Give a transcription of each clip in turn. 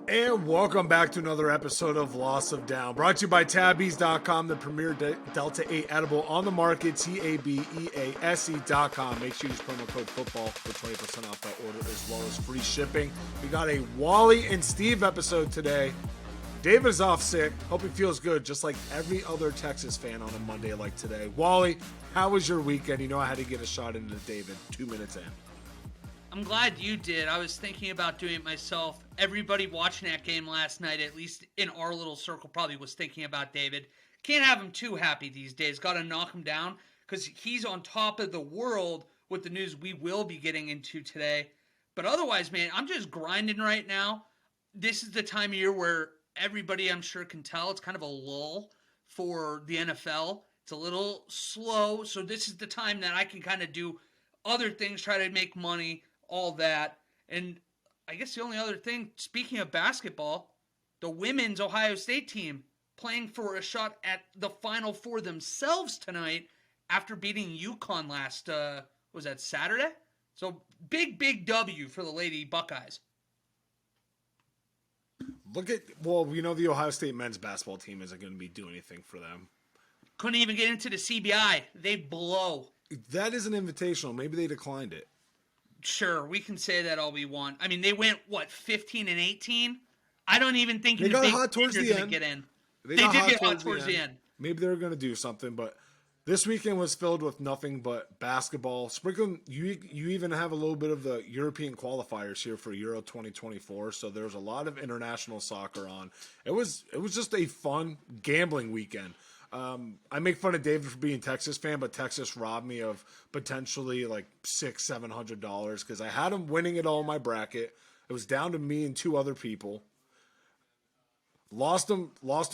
And welcome back to another episode of Loss of Down, brought to you by Tabbies.com, the premier Delta 8 edible on the market, TABEASE.com. Make sure you use promo code football for 20% off that order as well as free shipping. We got a Wally and Steve episode today. David is off sick. Hope he feels good, just like every other Texas fan on a Monday like today. Wally, how was your weekend? You know I had to get a shot into David 2 minutes in. I'm glad you did. I was thinking about doing it myself. Everybody watching that game last night, at least in our little circle, probably was thinking about David. Can't have him too happy these days. Got to knock him down because he's on top of the world with the news we will be getting into today. But otherwise, man, I'm just grinding right now. This is the time of year where everybody, I'm sure, can tell it's kind of a lull for the NFL. It's a little slow, so this is the time that I can kind of do other things, try to make money, all that. And I guess the only other thing, speaking of basketball, the women's Ohio State team playing for a shot at the Final Four themselves tonight after beating UConn last, was that Saturday? So big W for the Lady Buckeyes. The Ohio State men's basketball team isn't going to be doing anything for them. Couldn't even get into the CBI. They blow. That is an invitational. Maybe they declined it. Sure, we can say that all we want. I mean, they went, 15 and 18? I don't even think they got hot towards the end. Get in. They did get hot towards the end. Maybe they're going to do something, but this weekend was filled with nothing but basketball. Sprinkling, you even have a little bit of the European qualifiers here for Euro 2024, so there's a lot of international soccer on. It was just a fun gambling weekend. I make fun of David for being a Texas fan, but Texas robbed me of potentially like $600-700 because I had them winning it all in my bracket. It was down to me and two other people. Lost them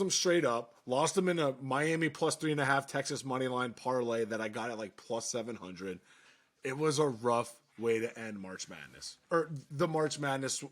straight up. Lost them in a Miami plus 3.5 Texas money line parlay that I got at like plus 700. It was a rough way to end March Madness, or the March Madness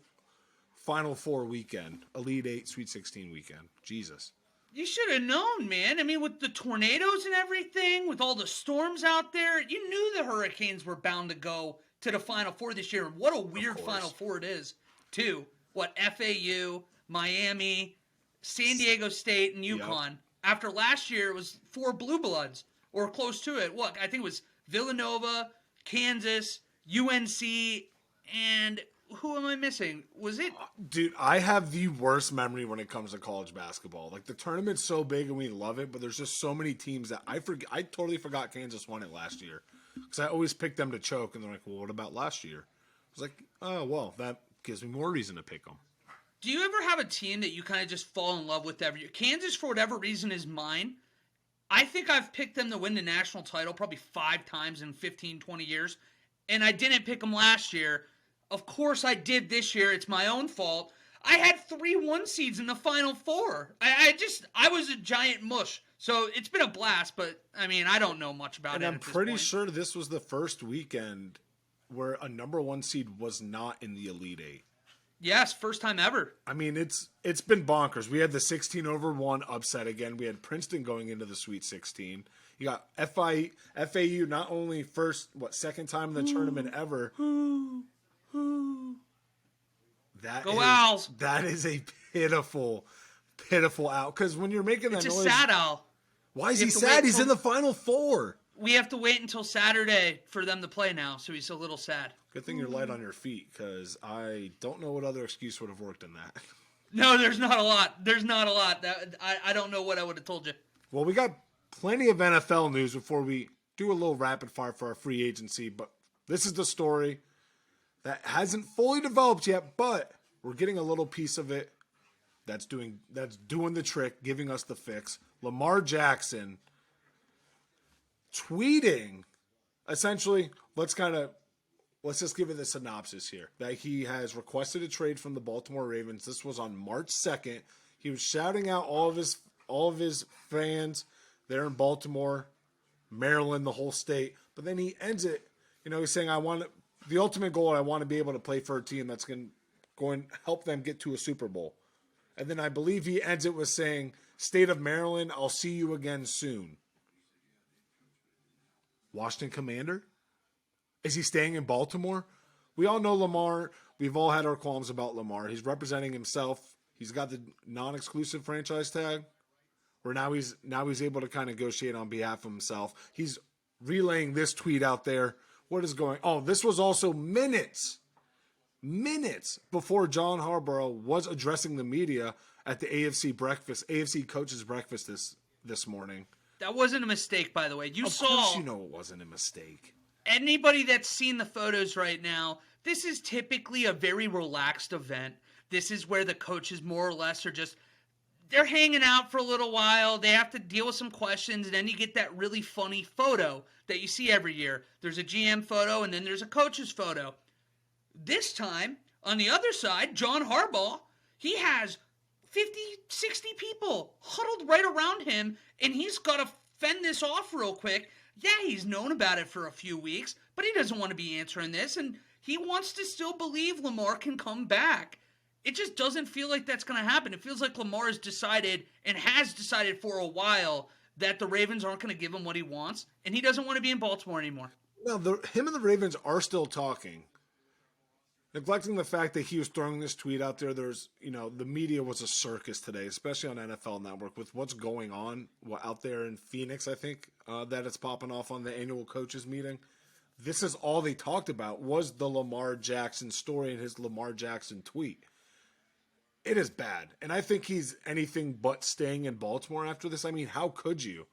Final Four weekend, Elite 8, Sweet 16 weekend. Jesus. You should have known, man. I mean, with the tornadoes and everything, with all the storms out there, you knew the Hurricanes were bound to go to the Final Four this year. And what a weird Final Four it is, too. FAU, Miami, San Diego State, and UConn. Yep. After last year, it was 4 Blue Bloods, or close to it. I think it was Villanova, Kansas, UNC, and who am I missing? Was it? Dude, I have the worst memory when it comes to college basketball. Like, the tournament's so big and we love it, but there's just so many teams that I totally forgot Kansas won it last year. Because I always pick them to choke, and they're like, well, what about last year? I was like, oh, well, that gives me more reason to pick them. Do you ever have a team that you kind of just fall in love with every year? Kansas, for whatever reason, is mine. I think I've picked them to win the national title probably 5 times in 15, 20 years, and I didn't pick them last year. Of course I did this year. It's my own fault. I had 3 1 seeds in the Final Four. I was a giant mush. So it's been a blast, but, I mean, I don't know much about it. And I'm pretty sure this was the first weekend where a number 1 seed was not in the Elite 8. Yes, first time ever. I mean, it's been bonkers. We had the 16-1 upset again. We had Princeton going into the Sweet 16. You got FAU not only second time in the tournament ever. Owls. That is a pitiful owl. Because when you're making that noise, it's a sad owl. Why is he sad? He's in the Final Four. We have to wait until Saturday for them to play now, so he's a little sad. Good thing you're light on your feet, because I don't know what other excuse would have worked in that. No, there's not a lot. I don't know what I would have told you. Well, we got plenty of NFL news before we do a little rapid fire for our free agency, but this is the story that hasn't fully developed yet, but we're getting a little piece of it that's doing the trick, giving us the fix. Lamar Jackson tweeting, essentially, let's just give it the synopsis here, that he has requested a trade from the Baltimore Ravens. This was on March 2nd. He was shouting out all of his fans there in Baltimore, Maryland, the whole state. But then he ends it, he's saying, the ultimate goal, I want to be able to play for a team that's going to help them get to a Super Bowl. And then I believe he ends it with saying, State of Maryland, I'll see you again soon. Washington Commander? Is he staying in Baltimore? We all know Lamar we've all had our qualms about Lamar. He's representing himself. He's got the non-exclusive franchise tag, where now he's able to kind of negotiate on behalf of himself. He's relaying this tweet out there. What is going? Oh, this was also minutes before John Harbaugh was addressing the media at the AFC coaches breakfast this morning. That wasn't a mistake, by the way. Of course you know it wasn't a mistake. Anybody that's seen the photos right now, this is typically a very relaxed event. This is where the coaches more or less are just, they're hanging out for a little while. They have to deal with some questions, and then you get that really funny photo that you see every year. There's a GM photo, and then there's a coach's photo. This time, on the other side, John Harbaugh, he has 50, 60 people huddled right around him, and he's got to fend this off real quick. Yeah, he's known about it for a few weeks, but he doesn't want to be answering this, and he wants to still believe Lamar can come back. It just doesn't feel like that's going to happen. It feels like Lamar has decided, and has decided for a while, that the Ravens aren't going to give him what he wants, and he doesn't want to be in Baltimore anymore. No, him and the Ravens are still talking. Neglecting the fact that he was throwing this tweet out there, the media was a circus today, especially on NFL Network, with what's going on out there in Phoenix, I think, that it's popping off on the annual coaches meeting. This is all they talked about was the Lamar Jackson story and his Lamar Jackson tweet. It is bad. And I think he's anything but staying in Baltimore after this. I mean, how could you?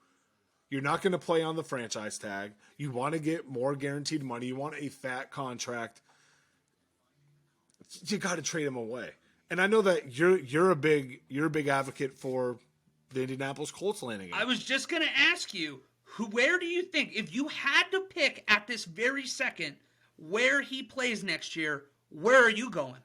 You're not going to play on the franchise tag. You want to get more guaranteed money. You want a fat contract. You got to trade him away. And I know that you're a big advocate for the Indianapolis Colts landing him. I was just going to ask you, where do you think, if you had to pick at this very second where he plays next year, where are you going?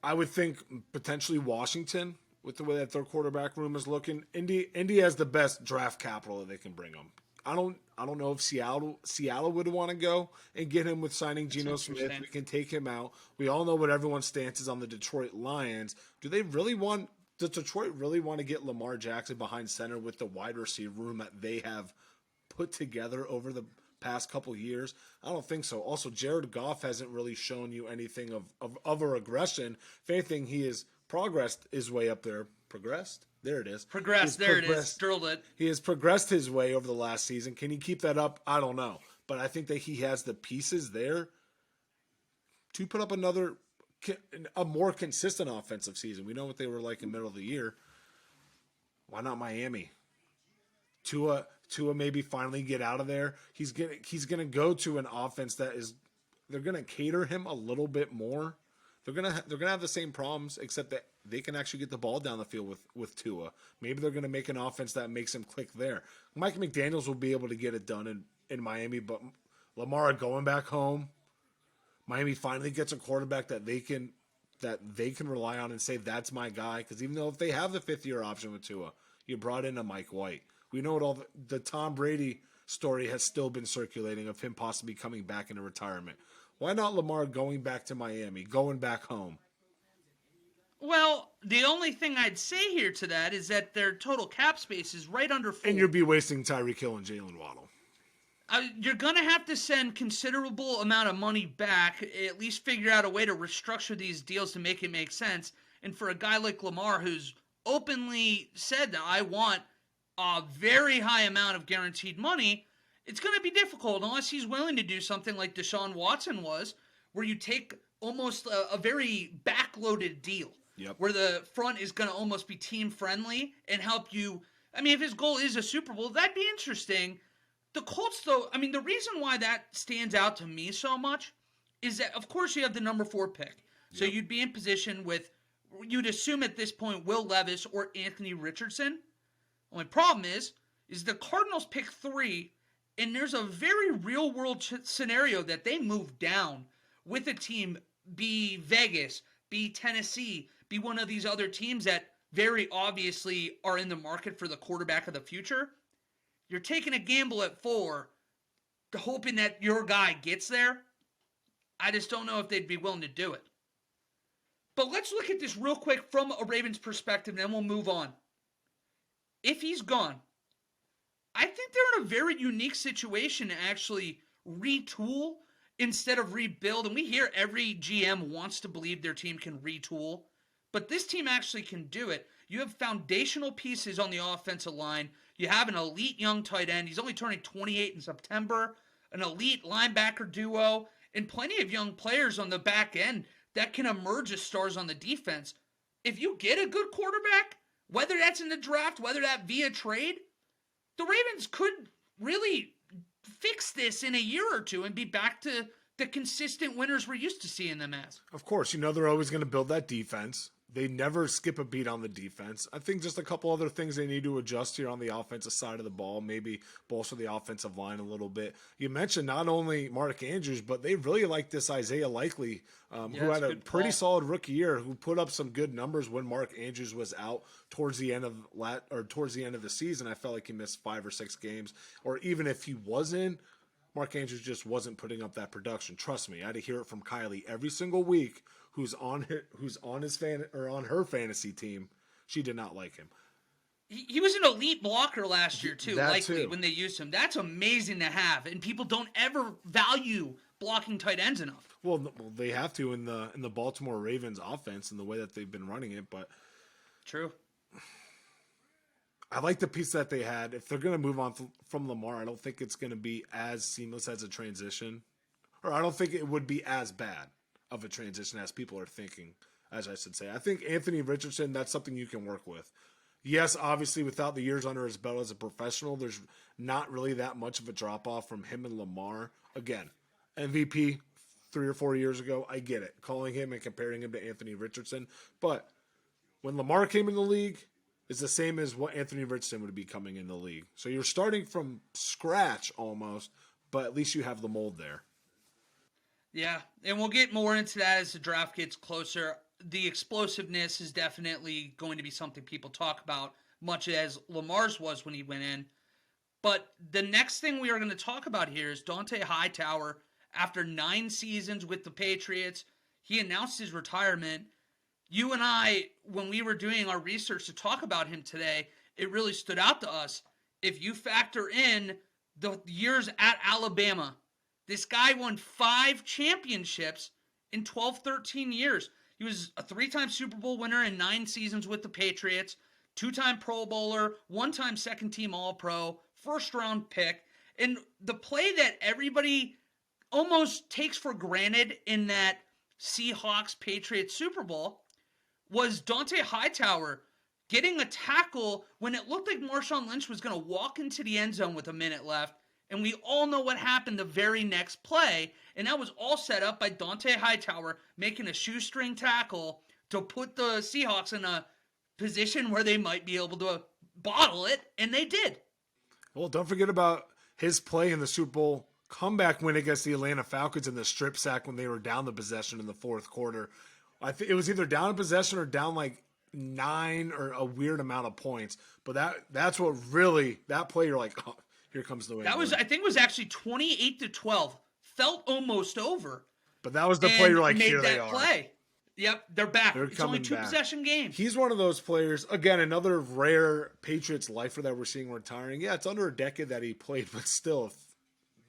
I would think potentially Washington, with the way that their quarterback room is looking. Indy has the best draft capital that they can bring him. I don't know if Seattle would want to go and get him with signing Geno Smith. We can take him out. We all know what everyone's stance is on the Detroit Lions. Does Detroit really want to get Lamar Jackson behind center with the wide receiver room that they have put together over the past couple years? I don't think so. Also, Jared Goff hasn't really shown you anything of a regression. If anything, he has progressed his way up there. Progressed? There it is. Drilled it. He has progressed his way over the last season. Can he keep that up? I don't know. But I think that he has the pieces there to put up a more consistent offensive season. We know what they were like in the middle of the year. Why not Miami? Tua maybe finally get out of there. He's gonna go to an offense they're gonna cater him a little bit more. They're gonna have the same problems, except that they can actually get the ball down the field with Tua. Maybe they're gonna make an offense that makes him click there. Mike McDaniels will be able to get it done in Miami, but Lamar going back home, Miami finally gets a quarterback that they can rely on and say that's my guy. Because even though if they have the 5th-year option with Tua, you brought in a Mike White. We know what the Tom Brady story has still been circulating of him possibly coming back into retirement. Why not Lamar going back to Miami, going back home? Well, the only thing I'd say here to that is that their total cap space is right under 4. And you'd be wasting Tyreek Hill and Jalen Waddle. You're going to have to send considerable amount of money back, at least figure out a way to restructure these deals to make it make sense. And for a guy like Lamar, who's openly said that I want a very high amount of guaranteed money, it's going to be difficult unless he's willing to do something like Deshaun Watson was, where you take almost a very backloaded deal. Yep. Where the front is going to almost be team-friendly and help you. I mean, if his goal is a Super Bowl, that'd be interesting. The Colts, though, I mean, the reason why that stands out to me so much is that, of course, you have the number 4 pick. So you'd be in position with, you'd assume at this point, Will Levis or Anthony Richardson. Only problem is the Cardinals pick 3, and there's a very real-world scenario that they move down with a team, be Vegas, be Tennessee, be one of these other teams that very obviously are in the market for the quarterback of the future. You're taking a gamble at 4, hoping that your guy gets there. I just don't know if they'd be willing to do it. But let's look at this real quick from a Ravens perspective, and then we'll move on. If he's gone, I think they're in a very unique situation to actually retool instead of rebuild. And we hear every GM wants to believe their team can retool, but this team actually can do it. You have foundational pieces on the offensive line. You have an elite young tight end. He's only turning 28 in September. An elite linebacker duo, and plenty of young players on the back end that can emerge as stars on the defense. If you get a good quarterback, whether that's in the draft, whether that via trade, the Ravens could really fix this in a year or two and be back to the consistent winners we're used to seeing them as. Of course, they're always going to build that defense. They never skip a beat on the defense. I think just a couple other things they need to adjust here on the offensive side of the ball, maybe bolster the offensive line a little bit. You mentioned not only Mark Andrews, but they really like this Isaiah Likely, who had a pretty solid rookie year, who put up some good numbers when Mark Andrews was out towards the end of the season. I felt like he missed 5 or 6 games, or even if he wasn't, Mark Andrews just wasn't putting up that production. Trust me, I had to hear it from Kylie every single week, who's on her fantasy team. She did not like him. He was an elite blocker last year too, likely when they used him. That's amazing to have, and people don't ever value blocking tight ends enough. Well, they have to in the Baltimore Ravens offense and the way that they've been running it, but true. I like the piece that they had. If they're going to move on from Lamar, I don't think it's going to be as seamless as a transition, or I don't think it would be as bad of a transition as people are thinking, as I should say. I think Anthony Richardson, that's something you can work with. Yes, obviously, without the years under his belt as a professional, there's not really that much of a drop-off from him and Lamar. Again, MVP 3 or 4 years ago, I get it, calling him and comparing him to Anthony Richardson. But when Lamar came in the league, it's the same as what Anthony Richardson would be coming in the league. So you're starting from scratch almost, but at least you have the mold there. Yeah, and we'll get more into that as the draft gets closer. The explosiveness is definitely going to be something people talk about, much as Lamar's was when he went in. But the next thing we are going to talk about here is Dont'a Hightower. After 9 seasons with the Patriots, he announced his retirement. You and I, when we were doing our research to talk about him today, it really stood out to us. If you factor in the years at Alabama, this guy won 5 championships in 12, 13 years. He was a 3-time Super Bowl winner in 9 seasons with the Patriots, 2-time Pro Bowler, 1-time second-team All-Pro, first-round pick. And the play that everybody almost takes for granted in that Seahawks-Patriots Super Bowl was Dont'a Hightower getting a tackle when it looked like Marshawn Lynch was going to walk into the end zone with a minute left. And we all know what happened the very next play. And that was all set up by Dont'a Hightower making a shoestring tackle to put the Seahawks in a position where they might be able to bottle it. And they did. Well, don't forget about his play in the Super Bowl comeback win against the Atlanta Falcons in the strip sack when they were down the possession in the fourth quarter. I think it was either down a possession or down like 9 or a weird amount of points. But that's what really, that play, you're like, oh, here comes the way. That was, I think it was actually 28-12. Felt almost over. But that was the play you're like, made here that they are. Play. Yep, they're back. They're it's only coming 2 back. Possession game. He's one of those players, again, another rare Patriots lifer that we're seeing retiring. Yeah, it's under a decade that he played, but still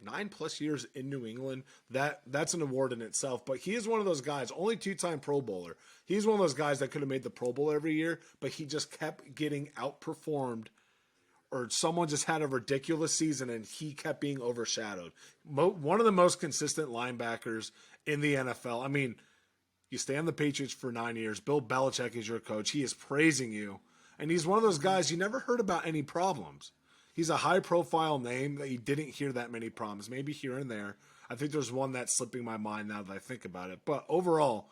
9+ years in New England. That's an award in itself. But he is one of those guys, only 2-time Pro Bowler. He's one of those guys that could have made the Pro Bowl every year, but he just kept getting outperformed, or someone just had a ridiculous season and he kept being overshadowed. One of the most consistent linebackers in the NFL. I mean, you stay on the Patriots for 9 years. Bill Belichick is your coach. He is praising you. And he's one of those guys you never heard about any problems. He's a high-profile name that you didn't hear that many problems. Maybe here and there. I think there's one that's slipping my mind now that I think about it. But overall,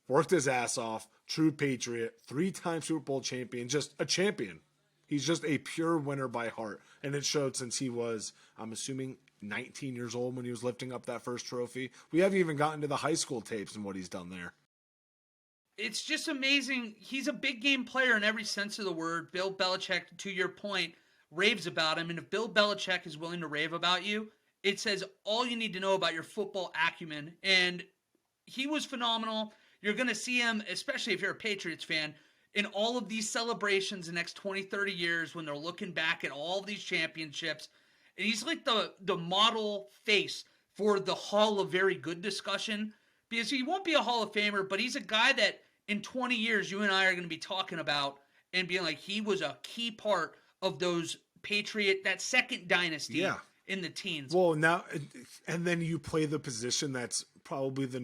worked his ass off. True Patriot. 3-time Super Bowl champion. Just a champion. He's just a pure winner by heart. And it showed since he was, I'm assuming, 19 years old when he was lifting up that first trophy. We haven't even gotten to the high school tapes and what he's done there. It's just amazing. He's a big game player in every sense of the word. Bill Belichick, to your point, raves about him. And if Bill Belichick is willing to rave about you, it says all you need to know about your football acumen. And he was phenomenal. You're going to see him, especially if you're a Patriots fan, in all of these celebrations the next 20, 30 years when they're looking back at all of these championships. And he's like the model face for the Hall of Very Good discussion, because he won't be a Hall of Famer, but he's a guy that in 20 years you and I are going to be talking about and being like, he was a key part of that second dynasty in the teens. Well, now, and then you play the position that's probably the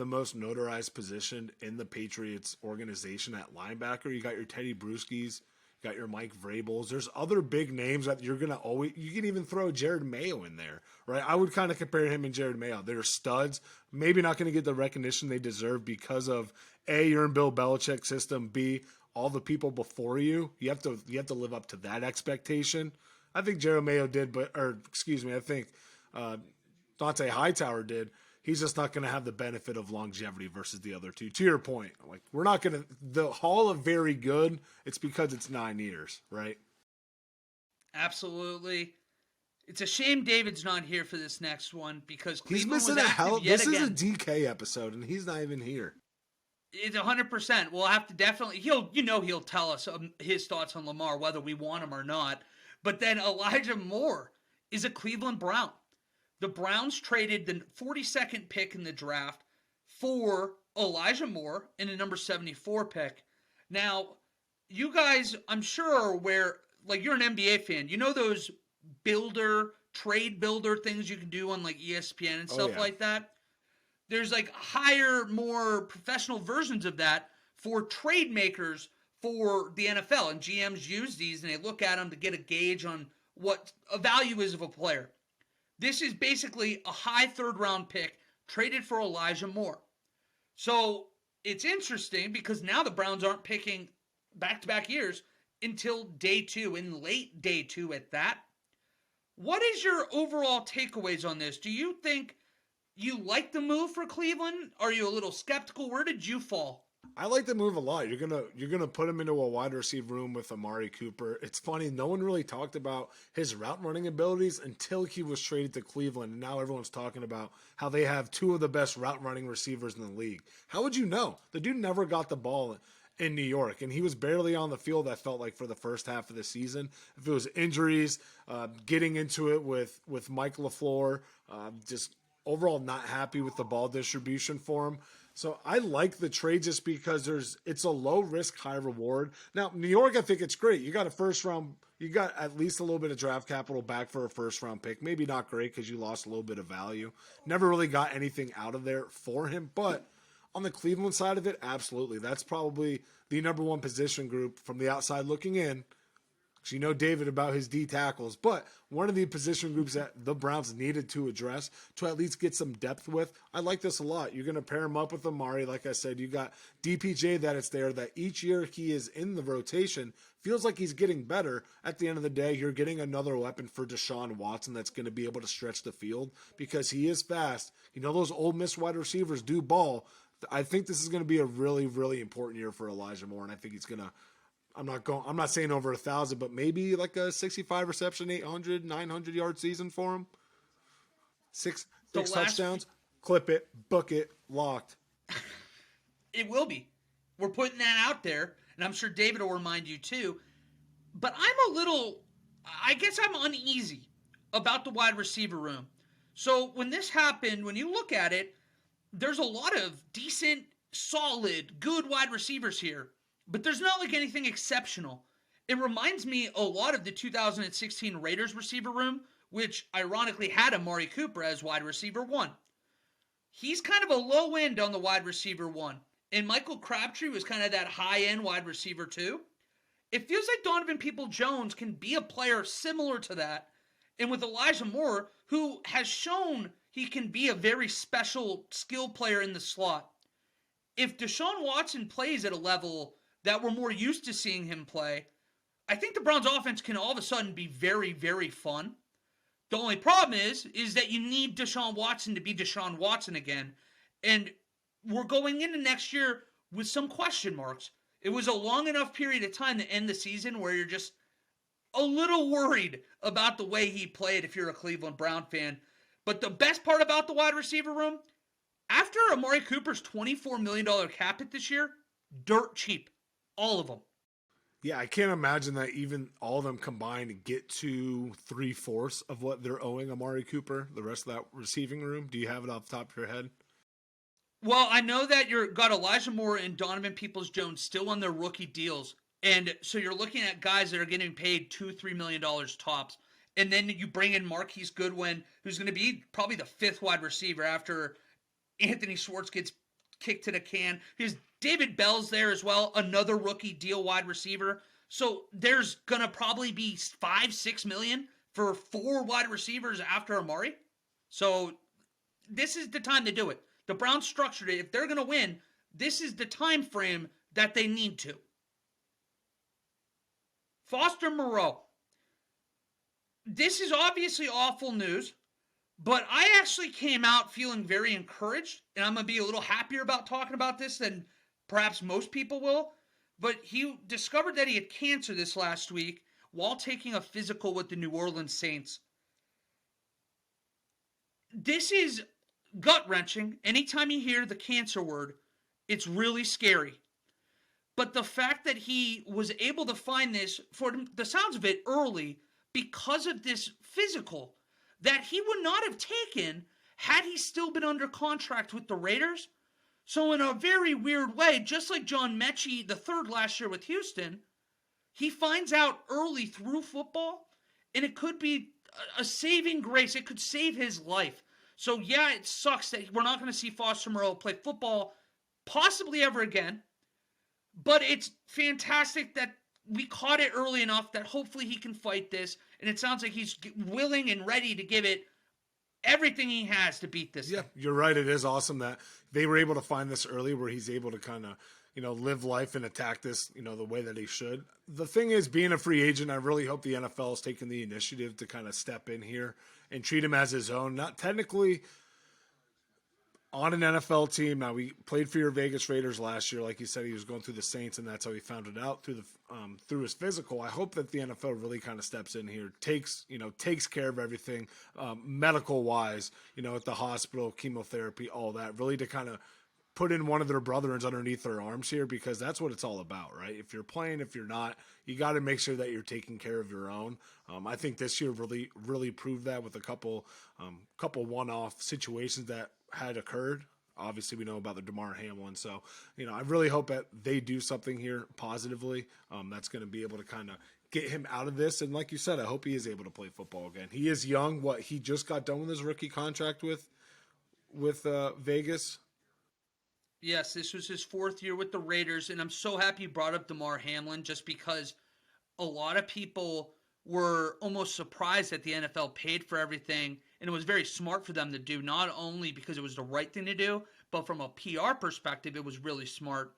most notarized position in the Patriots organization at linebacker. You got your Teddy Bruschi's, you got your Mike Vrabels. There's other big names that you're going to always, you can even throw Jared Mayo in there, right? I would kind of compare him and Jared Mayo. They're studs, maybe not going to get the recognition they deserve because of A, you're in Bill Belichick's system, B, all the people before you have to live up to that expectation. I think Jared Mayo did, I think Dante Hightower did. He's just not going to have the benefit of longevity versus the other two. To your point, like, we're not going to – the Hall of Very Good, it's because it's 9 years, right? Absolutely. It's a shame David's not here for this next one because he's Cleveland missing was a hell. This again. Is a DK episode, and he's not even here. It's 100%. We'll have to definitely – he'll tell us his thoughts on Lamar, whether we want him or not. But then Elijah Moore is a Cleveland Brown. The Browns traded the 42nd pick in the draft for Elijah Moore in a number 74 pick. Now, you guys, I'm sure, are aware, like, you're an NBA fan. You know those trade builder things you can do on, like, ESPN and stuff like that? There's, like, higher, more professional versions of that for trade makers for the NFL. And GMs use these, and they look at them to get a gauge on what a value is of a player. This is basically a high third-round pick traded for Elijah Moore. So it's interesting because now the Browns aren't picking back-to-back years until day 2, in late day 2 at that. What is your overall takeaways on this? Do you think you like the move for Cleveland? Are you a little skeptical? Where did you fall? I like the move a lot. You're gonna put him into a wide receiver room with Amari Cooper. It's funny, no one really talked about his route running abilities until he was traded to Cleveland, and now everyone's talking about how they have 2 of the best route running receivers in the league. How would you know? The dude never got the ball in New York, and he was barely on the field, I felt like, for the first half of the season. If it was injuries, getting into it with Mike LaFleur, just overall not happy with the ball distribution for him. So I like the trade just because it's a low risk, high reward. Now, New York, I think it's great. You got a first round, you got at least a little bit of draft capital back for a first round pick. Maybe not great because you lost a little bit of value. Never really got anything out of there for him. But on the Cleveland side of it, absolutely. That's probably the number one position group from the outside looking in. You know David about his D tackles, but one of the position groups that the Browns needed to address to at least get some depth with. I like this a lot. You're going to pair him up with Amari. Like I said, you got DPJ that it's there, that each year he is in the rotation, feels like he's getting better. At the end of the day, you're getting another weapon for Deshaun Watson that's going to be able to stretch the field because he is fast. You know, those Ole Miss wide receivers do ball. I think this is going to be a really, really important year for Elijah Moore, and I think he's going to, I'm not saying over 1,000, but maybe like a 65 reception, 800, 900 yard season for him. Six touchdowns. Clip it, book it, locked. It will be. We're putting that out there, and I'm sure David will remind you too. But I guess I'm uneasy about the wide receiver room. So when this happened, when you look at it, there's a lot of decent, solid, good wide receivers here. But there's not like anything exceptional. It reminds me a lot of the 2016 Raiders receiver room, which ironically had Amari Cooper as wide receiver 1. He's kind of a low end on the wide receiver 1. And Michael Crabtree was kind of that high end wide receiver 2. It feels like Donovan Peoples-Jones can be a player similar to that. And with Elijah Moore, who has shown he can be a very special skill player in the slot. If Deshaun Watson plays at a level that we're more used to seeing him play, I think the Browns offense can all of a sudden be very, very fun. The only problem is that you need Deshaun Watson to be Deshaun Watson again. And we're going into next year with some question marks. It was a long enough period of time to end the season where you're just a little worried about the way he played if you're a Cleveland Brown fan. But the best part about the wide receiver room, after Amari Cooper's $24 million cap hit this year, dirt cheap. All of them. Yeah, I can't imagine that even all of them combined get to 3/4 of what they're owing Amari Cooper, the rest of that receiving room. Do you have it off the top of your head? Well, I know that you're got Elijah Moore and Donovan Peoples-Jones still on their rookie deals, and so you're looking at guys that are getting paid $2-3 million tops, and then you bring in Marquise Goodwin, who's going to be probably the fifth wide receiver after Anthony Schwartz gets kicked to the can. Because David Bell's there as well, another rookie deal wide receiver. So there's gonna probably be 5-6 million for 4 wide receivers after Amari. So this is the time to do it. The Browns structured it. If they're going to win, this is the time frame that they need to. Foster Moreau. This is obviously awful news, but I actually came out feeling very encouraged, and I'm going to be a little happier about talking about this than perhaps most people will. But he discovered that he had cancer this last week while taking a physical with the New Orleans Saints. This is gut-wrenching. Anytime you hear the cancer word, it's really scary. But the fact that he was able to find this, for the sounds of it, early because of this physical that he would not have taken had he still been under contract with the Raiders. So in a very weird way, just like John Mechie the third last year with Houston, he finds out early through football, and it could be a saving grace. It could save his life. So yeah, it sucks that we're not going to see Foster Moreau play football possibly ever again. But it's fantastic that we caught it early enough that hopefully he can fight this. And it sounds like he's willing and ready to give it everything he has to beat this. Yeah, thing. You're right. It is awesome that they were able to find this early where he's able to kind of, live life and attack this, the way that he should. The thing is, being a free agent, I really hope the NFL has taken the initiative to kind of step in here and treat him as his own. Not technically on an NFL team. Now, we played for your Vegas Raiders last year. Like you said, he was going through the Saints, and that's how he found it out through his physical. I hope that the NFL really kind of steps in here, takes care of everything medical wise, at the hospital, chemotherapy, all that, really to kind of put in one of their brothers underneath their arms here, because that's what it's all about, right? If you're playing, if you're not, you got to make sure that you're taking care of your own. I think this year really proved that with a couple one-off situations that had occurred. Obviously, we know about the Damar Hamlin. So, I really hope that they do something here positively that's going to be able to kind of get him out of this. And like you said, I hope he is able to play football again. He is young. He just got done with his rookie contract with Vegas. Yes, this was his 4th year with the Raiders, and I'm so happy you brought up Damar Hamlin just because a lot of people were almost surprised that the NFL paid for everything, and it was very smart for them to do, not only because it was the right thing to do, but from a PR perspective, it was really smart.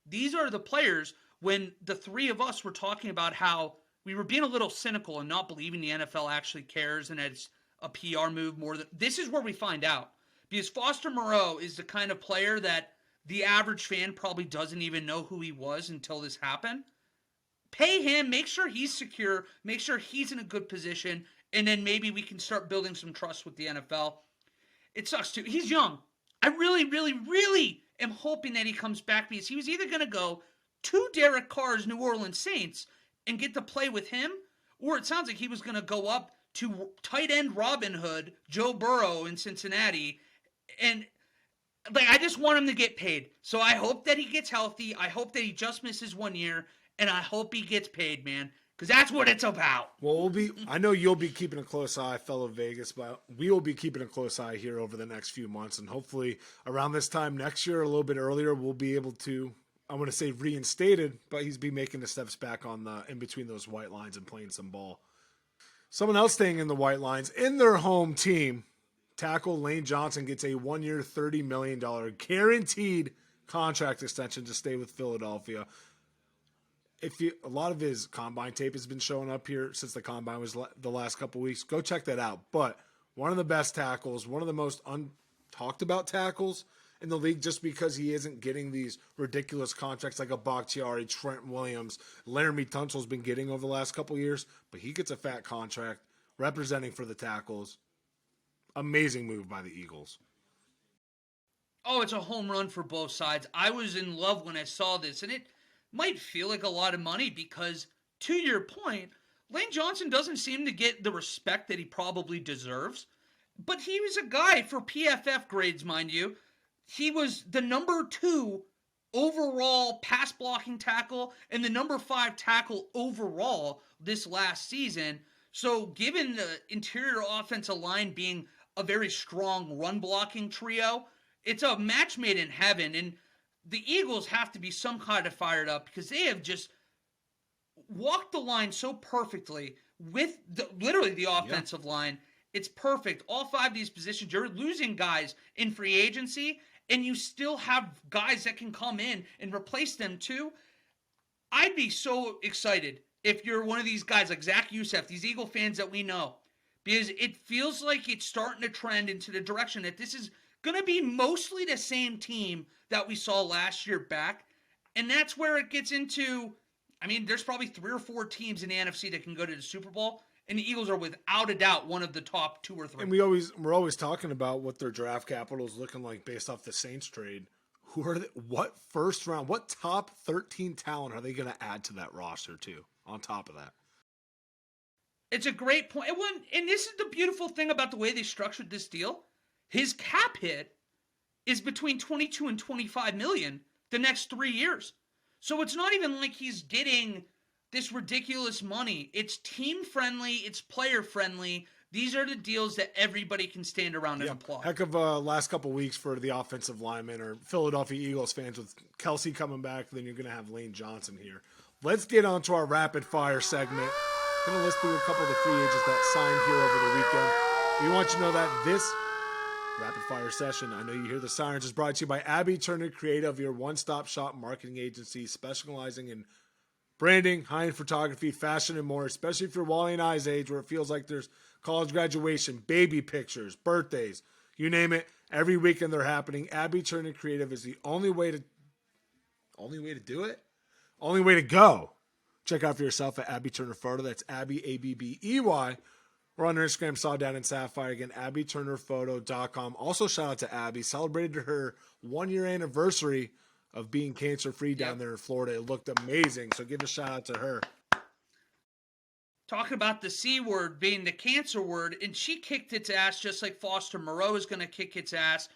These are the players, when the three of us were talking about how we were being a little cynical and not believing the NFL actually cares and it's a PR move more than... This is where we find out. Because Foster Moreau is the kind of player that the average fan probably doesn't even know who he was until this happened. Pay him, make sure he's secure, make sure he's in a good position, and then maybe we can start building some trust with the NFL. It sucks too. He's young. I really, really, really am hoping that he comes back, because he was either going to go to Derek Carr's New Orleans Saints and get to play with him, or it sounds like he was going to go up to tight end Robin Hood, Joe Burrow in Cincinnati, and I just want him to get paid. So I hope that he gets healthy. I hope that he just misses 1 year, and I hope he gets paid, man, because that's what it's about. Well, I know you'll be keeping a close eye, fellow Vegas, but we will be keeping a close eye here over the next few months, and hopefully around this time next year, a little bit earlier, we'll be able to, I want to say reinstated, but he's be making the steps back on in between those white lines and playing some ball. Someone else staying in the white lines in their home team. Tackle Lane Johnson gets a 1-year, $30 million guaranteed contract extension to stay with Philadelphia. A lot of his combine tape has been showing up here since the combine was the last couple weeks. Go check that out. But one of the best tackles, one of the most talked about tackles in the league, just because he isn't getting these ridiculous contracts like a Bakhtiari, Trent Williams, Laramie Tunsil's been getting over the last couple years. But he gets a fat contract representing for the tackles. Amazing move by the Eagles. Oh, it's a home run for both sides. I was in love when I saw this, and might feel like a lot of money because, to your point, Lane Johnson doesn't seem to get the respect that he probably deserves. But he was a guy for PFF grades, mind you. He was the number 2 overall pass blocking tackle and the number 5 tackle overall this last season. So, given the interior offensive line being a very strong run blocking trio, it's a match made in heaven. And the Eagles have to be some kind of fired up because they have just walked the line so perfectly with literally the offensive line. It's perfect. All 5 of these positions, you're losing guys in free agency, and you still have guys that can come in and replace them too. I'd be so excited if you're one of these guys like Zach Youssef, these Eagle fans that we know, because it feels like it's starting to trend into the direction that this is going to be mostly the same team that we saw last year back. And that's where it gets into, I mean, there's probably 3 or 4 teams in the NFC that can go to the Super Bowl, and the Eagles are without a doubt one of the top 2 or 3. And we're always talking about what their draft capital is looking like based off the Saints trade. What first round, what top 13 talent are they going to add to that roster too? On top of that, it's a great point. And this is the beautiful thing about the way they structured this deal. His cap hit is between 22 and 25 million the next 3 years. So it's not even like he's getting this ridiculous money. It's team friendly. It's player friendly. These are the deals that everybody can stand around and applaud. Heck of a last couple weeks for the offensive linemen or Philadelphia Eagles fans with Kelsey coming back. Then you're going to have Lane Johnson here. Let's get on to our rapid fire segment. I'm going to list through a couple of the free agents that signed here over the weekend. We want you to know that this rapid fire session, I know you hear the sirens, is brought to you by Abby Turner Creative, your one-stop shop marketing agency specializing in branding, high-end photography, fashion, and more, especially if you're Wally and I's age where it feels like there's college graduation, baby pictures, birthdays, you name it. Every weekend they're happening. Abby Turner Creative is the only way to do it. Only way to go. Check out for yourself at Abby Turner Photo. That's Abby, Abbey. Or on her Instagram, Sawdown and Sapphire. Again, AbbyTurnerPhoto.com. Also, shout out to Abby. Celebrated her 1-year anniversary of being cancer-free down there in Florida. It looked amazing. So give a shout out to her. Talking about the C word being the cancer word, and she kicked its ass just like Foster Moreau is going to kick its ass.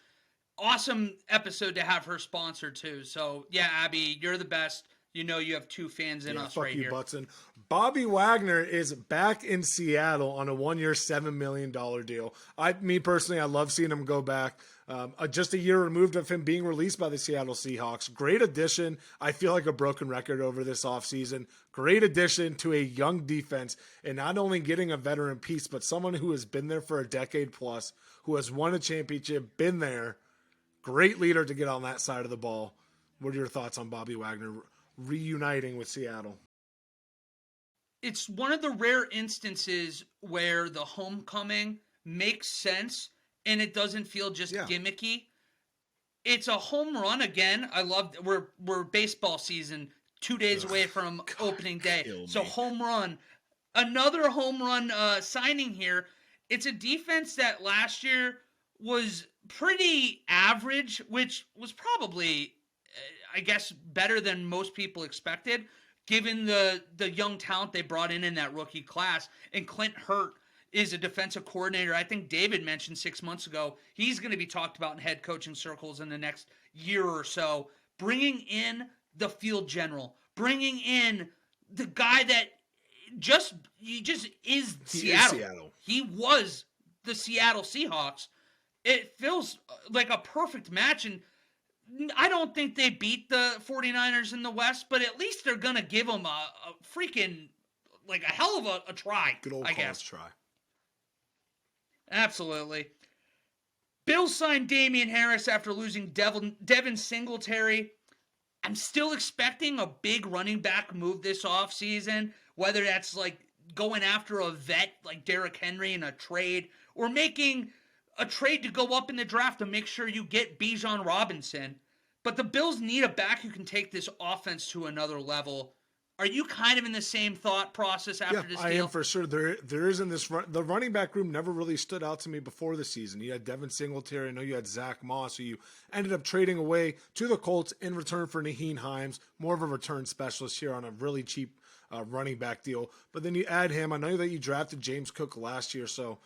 Awesome episode to have her sponsor too. So, yeah, Abby, you're the best. You know you have 2 fans in us right here. Butson. Bobby Wagner is back in Seattle on a 1-year, $7 million deal. Me personally, I love seeing him go back. Just a year removed of him being released by the Seattle Seahawks. Great addition. I feel like a broken record over this offseason. Great addition to a young defense, and not only getting a veteran piece, but someone who has been there for a decade plus, who has won a championship, been there. Great leader to get on that side of the ball. What are your thoughts on Bobby Wagner reuniting with Seattle? It's one of the rare instances where the homecoming makes sense and it doesn't feel just gimmicky. It's a home run again. I love we're baseball season 2 days away from opening day. So home run. Another home run signing here. It's a defense that last year was pretty average, which was probably I guess better than most people expected, given the young talent they brought in that rookie class. And Clint Hurt is a defensive coordinator. I think David mentioned 6 months ago, he's going to be talked about in head coaching circles in the next year or so. Bringing in the field general, bringing in the guy that just is Seattle. He was the Seattle Seahawks. It feels like a perfect match, and I don't think they beat the 49ers in the West, but at least they're going to give them a freaking, like a hell of a try. Good old college try. Absolutely. Bills signed Damian Harris after losing Devin Singletary. I'm still expecting a big running back move this offseason, whether that's like going after a vet like Derrick Henry in a trade or making a trade to go up in the draft to make sure you get Bijan Robinson. But the Bills need a back who can take this offense to another level. Are you kind of in the same thought process after this deal? I am for sure. There isn't this the running back room never really stood out to me before the season. You had Devin Singletary, I know you had Zach Moss, who you ended up trading away to the Colts in return for Naheem Hines, more of a return specialist here on a really cheap running back deal. But then you add him. I know that you drafted James Cook last year, so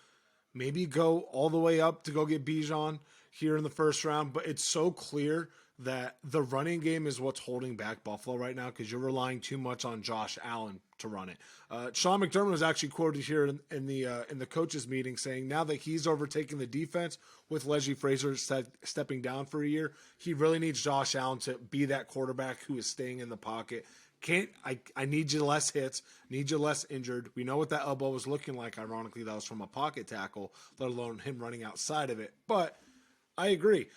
maybe go all the way up to go get Bijan here in the first round. But it's so clear that the running game is what's holding back Buffalo right now because you're relying too much on Josh Allen to run it. Sean McDermott was actually quoted here in the coaches meeting saying now that he's overtaking the defense with Leslie Frazier stepping down for a year, he really needs Josh Allen to be that quarterback who is staying in the pocket. I need you less hits, need you less injured. We know what that elbow was looking like. Ironically, that was from a pocket tackle, let alone him running outside of it. But I agree.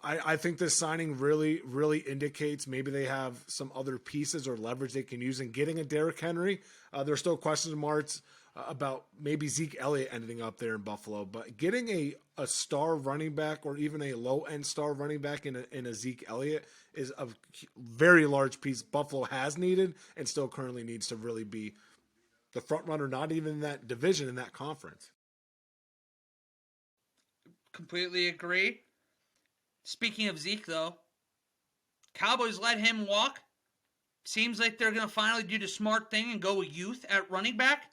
I think this signing really, really indicates maybe they have some other pieces or leverage they can use in getting a Derrick Henry. There's still question marks about maybe Zeke Elliott ending up there in Buffalo, but getting a star running back or even a low-end star running back in a Zeke Elliott is a very large piece Buffalo has needed and still currently needs to really be the front runner, not even in that division, in that conference. Completely agree. Speaking of Zeke, though, Cowboys let him walk. Seems like they're going to finally do the smart thing and go with youth at running back.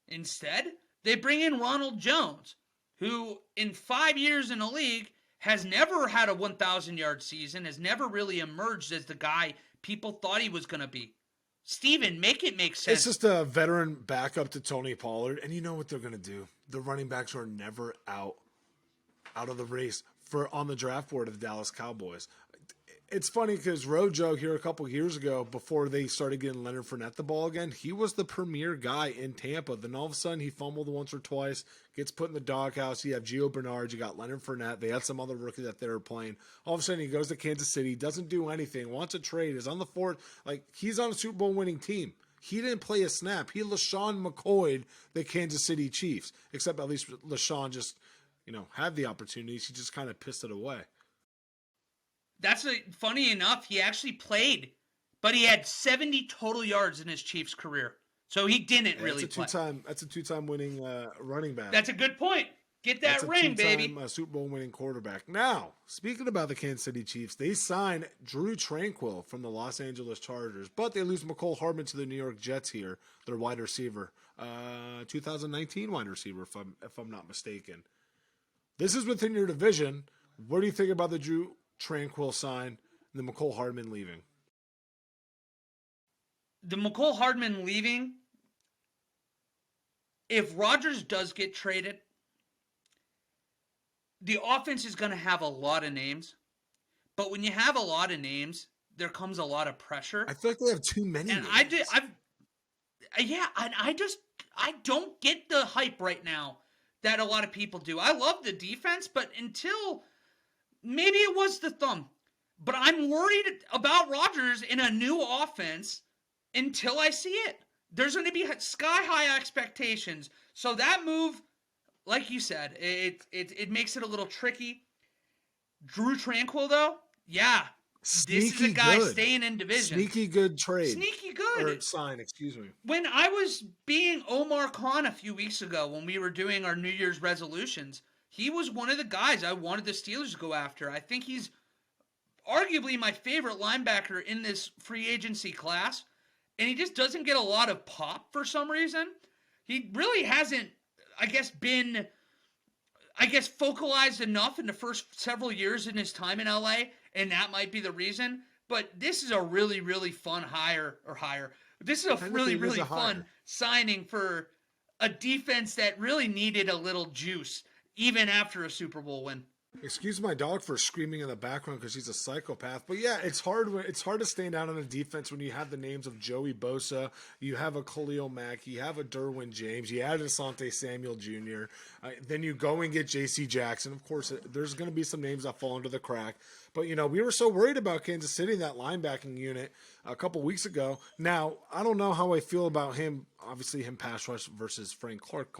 Instead, they bring in Ronald Jones, who in 5 years in the league has never had a 1,000-yard season, has never really emerged as the guy people thought he was going to be. Steven, make it make sense. It's just a veteran backup to Tony Pollard, and you know what they're going to do. The running backs are never out of the race on the draft board of the Dallas Cowboys. It's funny because Rojo here a couple years ago, before they started getting Leonard Fournette the ball again, he was the premier guy in Tampa. Then all of a sudden he fumbled once or twice, gets put in the doghouse. You have Gio Bernard, you got Leonard Fournette. They had some other rookie that they were playing. All of a sudden he goes to Kansas City, doesn't do anything, wants a trade, is on the fourth. Like, he's on a Super Bowl winning team. He didn't play a snap. He LaShawn McCoy'd the Kansas City Chiefs, except at least LaShawn just, had the opportunities. He just kind of pissed it away. Funny enough, he actually played, but he had 70 total yards in his Chiefs career. So he didn't really play. That's a two-time winning running back. That's a good point. Get that ring, baby. Two-time Super Bowl winning quarterback. Now, speaking about the Kansas City Chiefs, they signed Drew Tranquill from the Los Angeles Chargers, but they lose McCole Hardman to the New York Jets here, their wide receiver. 2019 wide receiver, if I'm not mistaken. This is within your division. What do you think about the Drew Tranquill sign and the McCole Hardman leaving? The McCole Hardman leaving, if Rodgers does get traded, the offense is going to have a lot of names. But when you have a lot of names, there comes a lot of pressure. I feel like they have too many names. I don't get the hype right now that a lot of people do. I love the defense, but until maybe it was the thumb. But I'm worried about Rodgers in a new offense until I see it. There's going to be sky-high expectations. So that move, like you said, it makes it a little tricky. Drew Tranquill, though, yeah. Sneaky this is a guy good. Staying in division. Sneaky good trade. Sneaky good. Or sign, excuse me. When I was being Omar Khan a few weeks ago when we were doing our New Year's resolutions, he was one of the guys I wanted the Steelers to go after. I think he's arguably my favorite linebacker in this free agency class, and he just doesn't get a lot of pop for some reason. He really hasn't, been focalized enough in the first several years in his time in LA, and that might be the reason. But this is a really, really fun hire. This is a really, really fun signing for a defense that really needed a little juice, even after a Super Bowl win. Excuse my dog for screaming in the background because she's a psychopath. But yeah, it's hard to stand out on a defense when you have the names of Joey Bosa, you have a Khalil Mack, you have a Derwin James, you add Asante Samuel Jr., then you go and get J.C. Jackson. Of course, there's going to be some names that fall into the crack. But, we were so worried about Kansas City, that linebacking unit, a couple weeks ago. Now, I don't know how I feel about him, obviously him pass rush versus Frank Clark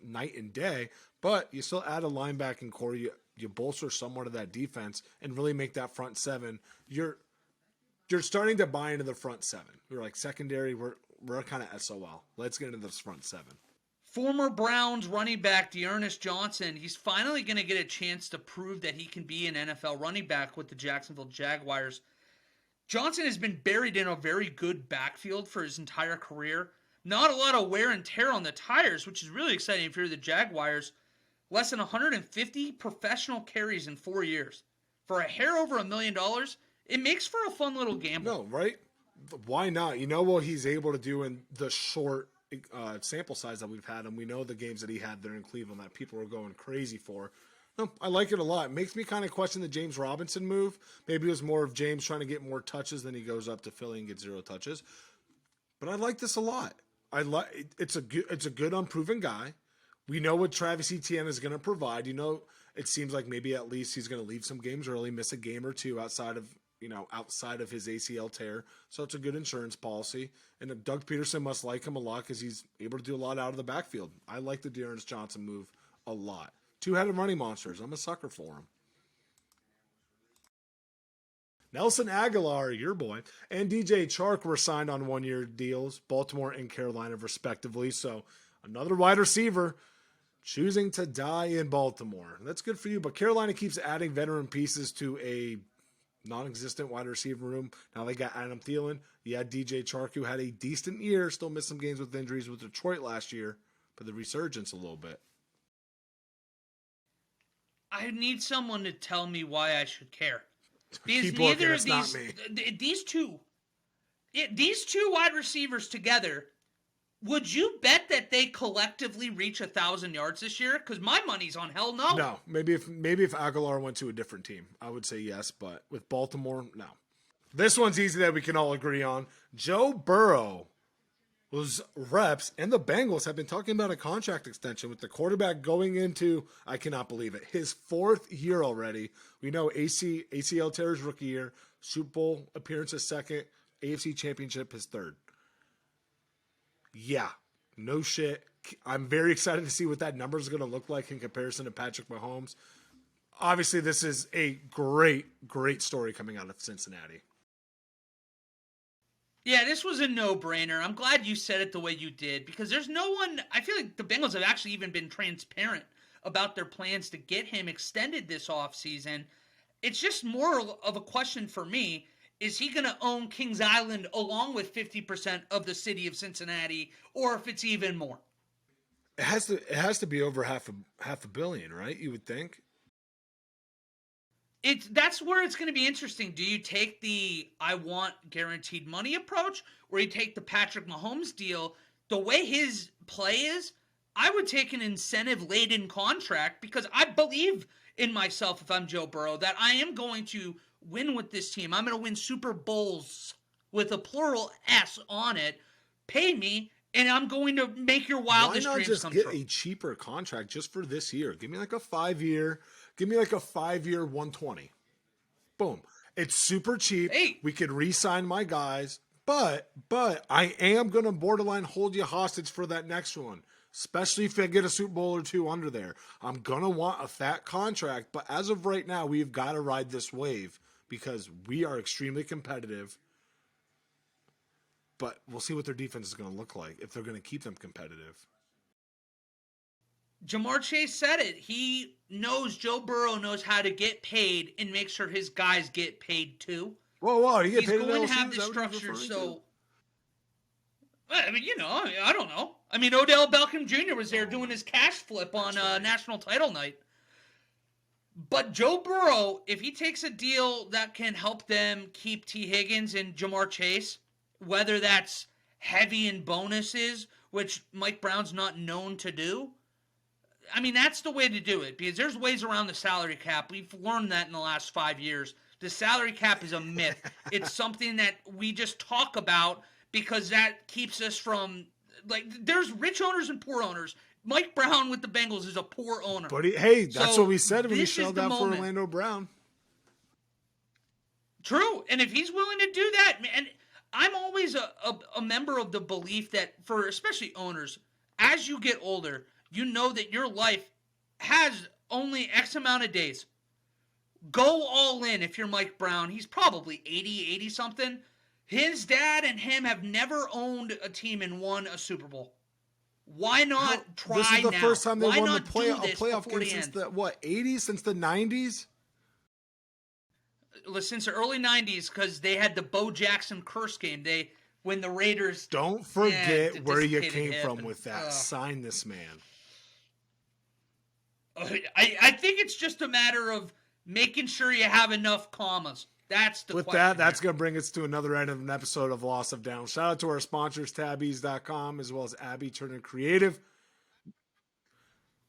night and day, but you still add a linebacking core. You bolster somewhat of that defense and really make that front seven your you're starting to buy into the front seven. We're like secondary. We're kind of SOL. Let's get into this front seven. Former Browns running back D'Ernest Johnson, he's finally going to get a chance to prove that he can be an NFL running back with the Jacksonville Jaguars. Johnson has been buried in a very good backfield for his entire career. Not a lot of wear and tear on the tires, which is really exciting if you're the Jaguars. Less than 150 professional carries in 4 years. For a hair over $1 million, it makes for a fun little gamble. No, right? Why not? You know what he's able to do in the short sample size that we've had, and we know the games that he had there in Cleveland that people were going crazy for. No, I like it a lot. It makes me kind of question the James Robinson move. Maybe it was more of James trying to get more touches than he goes up to Philly and gets 0 touches. But I like this a lot. It's a good unproven guy. We know what Travis Etienne is going to provide. You know, it seems like maybe at least he's going to leave some games early, miss a game or two outside of his ACL tear. So it's a good insurance policy. And Doug Peterson must like him a lot because he's able to do a lot out of the backfield. I like the D'Ernest Johnson move a lot. Two-headed running monsters. I'm a sucker for him. Nelson Aguilar, your boy, and DJ Chark were signed on 1-year deals, Baltimore and Carolina respectively. So another wide receiver choosing to die in Baltimore. That's good for you, but Carolina keeps adding veteran pieces to a non-existent wide receiver room. Now they got Adam Thielen. You had DJ Chark, who had a decent year, still missed some games with injuries with Detroit last year, but the resurgence a little bit. I need someone to tell me why I should care. Because neither of these two wide receivers together, would you bet that they collectively reach 1,000 yards this year? Because my money's on hell no. No, maybe if Aguilar went to a different team, I would say yes. But with Baltimore, no. This one's easy that we can all agree on. Joe Burrow was reps, and the Bengals have been talking about a contract extension with the quarterback going into, I cannot believe it, his 4th year already. We know ACL tear his rookie year, Super Bowl appearance his 2nd, AFC Championship his 3rd. Yeah, no shit. I'm very excited to see what that number is going to look like in comparison to Patrick Mahomes. Obviously, this is a great story coming out of Cincinnati. Yeah, this was a no-brainer. I'm glad you said it the way you did because there's no one. I feel like the Bengals have actually even been transparent about their plans to get him extended this offseason. It's just more of a question for me. Is he going to own Kings Island along with 50% of the city of Cincinnati, or if it's even more? It has to be over half a billion, right? You would think. That's where it's going to be interesting. Do you take the I want guaranteed money approach, or you take the Patrick Mahomes deal? The way his play is, I would take an incentive-laden contract because I believe in myself if I'm Joe Burrow that I am going to win with this team. I'm going to win Super Bowls with a plural S on it. Pay me, and I'm going to make your wildest dreams come true. Why not just get a cheaper contract just for this year? Give me like a 5-year. Give me like a 5-year 120. Boom. It's super cheap. Hey. We could re-sign my guys, but I am going to borderline hold you hostage for that next one, especially if I get a Super Bowl or 2 under there. I'm going to want a fat contract, but as of right now, we've got to ride this wave because we are extremely competitive. But we'll see what their defense is going to look like if they're going to keep them competitive. Ja'Marr Chase said it. He knows Joe Burrow knows how to get paid and make sure his guys get paid too. Whoa! You get He's paid going to have the structure. So, I mean, I don't know. I mean, Odell Beckham Jr. was there doing his cash flip on national title night. But Joe Burrow, if he takes a deal that can help them keep T. Higgins and Ja'Marr Chase, whether that's heavy in bonuses, which Mike Brown's not known to do, I mean, that's the way to do it because there's ways around the salary cap. We've learned that in the last 5 years. The salary cap is a myth. It's something that we just talk about because that keeps us from, like, there's rich owners and poor owners. Mike Brown with the Bengals is a poor owner. But that's what we said when he shelled out for Orlando Brown. True. And if he's willing to do that, and I'm always a member of the belief that for especially owners, as you get older, you know that your life has only X amount of days. go all in if you're Mike Brown. He's probably 80 something. His dad and him have never owned a team and won a Super Bowl. Why not try now? This is the first time they won a playoff game since the 80s, since the 90s? Since the early 90s, because they had the Bo Jackson curse game. When the Raiders... Don't forget where you came from with that. Sign this man. I think it's just a matter of making sure you have enough commas. That's the question. With that, that's going to bring us to another end of an episode of Loss of Down. Shout out to our sponsors, tabbies.com, as well as Abby Turner Creative.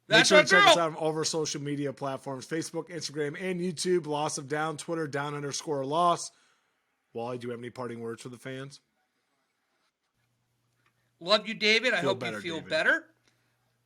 Make sure to check us out on all of our social media platforms, Facebook, Instagram, and YouTube. Loss of Down, Twitter, _loss. Wally, do you have any parting words for the fans? Love you, David. I hope you feel better.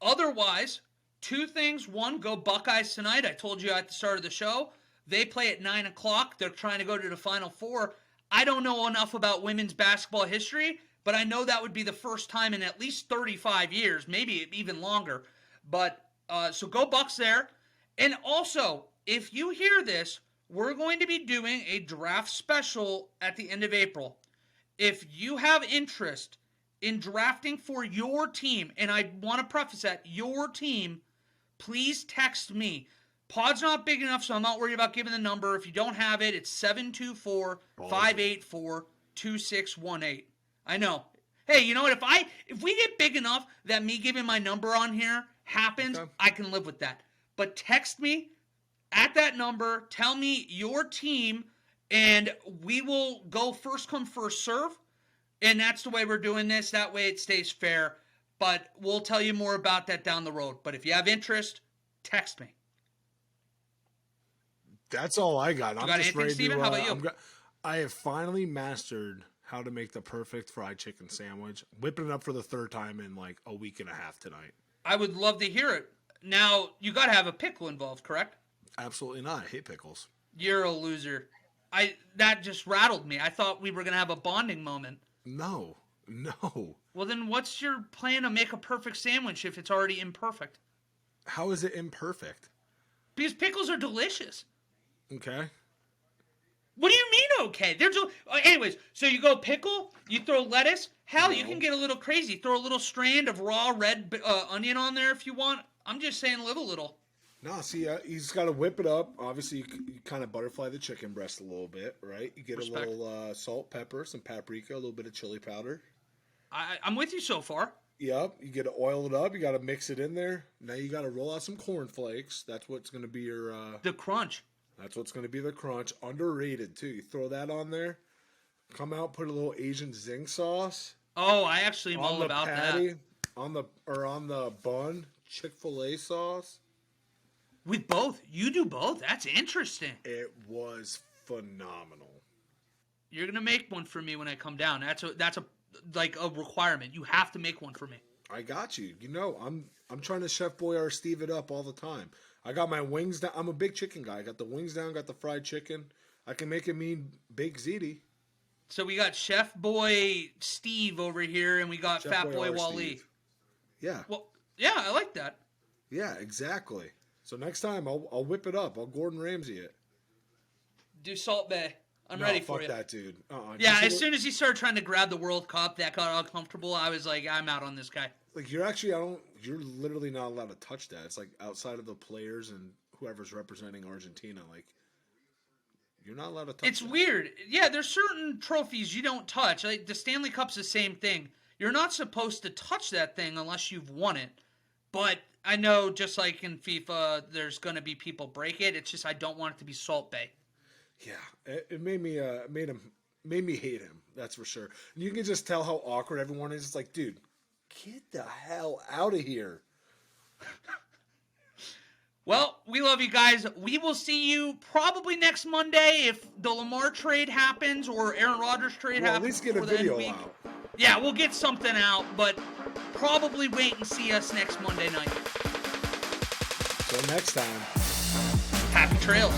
Otherwise, two things. One, go Buckeyes tonight. I told you at the start of the show. They play at 9 o'clock. They're trying to go to the Final Four. I don't know enough about women's basketball history, but I know that would be the first time in at least 35 years, maybe even longer. But so go Bucks there. And also, if you hear this, we're going to be doing a draft special at the end of April. If you have interest in drafting for your team, and I want to preface that, your team, please text me. Pod's not big enough, so I'm not worried about giving the number. If you don't have it, it's 724-584-2618. I know. Hey, you know what? If we get big enough that me giving my number on here happens, okay, I can live with that. But text me at that number, tell me your team, and we will go first come, first serve. And that's the way we're doing this. That way it stays fair. But we'll tell you more about that down the road. But if you have interest, text me. That's all I got. I'm just ready to. How about you? I have finally mastered how to make the perfect fried chicken sandwich. Whipping it up for the third time in like a week and a half tonight. I would love to hear it. Now, you got to have a pickle involved, correct? Absolutely not. I hate pickles. You're a loser. That just rattled me. I thought we were going to have a bonding moment. No. Well, then what's your plan to make a perfect sandwich if it's already imperfect? How is it imperfect? Because pickles are delicious. Okay. What do you mean, okay? Anyways, so you go pickle, you throw lettuce. Hell, you can get a little crazy. Throw a little strand of raw red onion on there if you want. I'm just saying live a little. No, see, you just got to whip it up. Obviously, you kind of butterfly the chicken breast a little bit, right? You get a little salt, pepper, some paprika, a little bit of chili powder. I'm with you so far. Yep, you got to oil it up. You got to mix it in there. Now you got to roll out some cornflakes. That's what's going to be your... the crunch. That's what's going to be the crunch. Underrated, too. You throw that on there. Come out, put a little Asian zing sauce. Oh, I actually am all about that. On the bun, Chick-fil-A sauce. With both? You do both? That's interesting. It was phenomenal. You're going to make one for me when I come down. That's a requirement. You have to make one for me. I got you. You know, I'm trying to Chef Boyardee Steve it up all the time. I got my wings down. I'm a big chicken guy. I got the wings down, got the fried chicken. I can make it mean big ziti. So we got Chef Boy Steve over here, and we got Chef Fat Boy Wally. Steve. Yeah. Well, yeah, I like that. Yeah, exactly. So next time I'll whip it up. I'll Gordon Ramsay it. Do Salt Bay. I'm ready for you. Fuck that, dude. Yeah, as soon as he started trying to grab the World Cup, that got uncomfortable. I was like, I'm out on this guy. Like you're literally not allowed to touch that. It's like outside of the players and whoever's representing Argentina. Like you're not allowed to touch. It's weird. Yeah, there's certain trophies you don't touch. Like the Stanley Cup's the same thing. You're not supposed to touch that thing unless you've won it. But I know, just like in FIFA, there's going to be people break it. It's just I don't want it to be Salt Bay. Yeah, it made me hate him. That's for sure. And you can just tell how awkward everyone is. It's like, dude, get the hell out of here. Well, we love you guys. We will see you probably next Monday if the Lamar trade happens or Aaron Rodgers trade happens. At least get a video out. Yeah, we'll get something out, but probably wait and see us next Monday night. Till next time. Happy trails.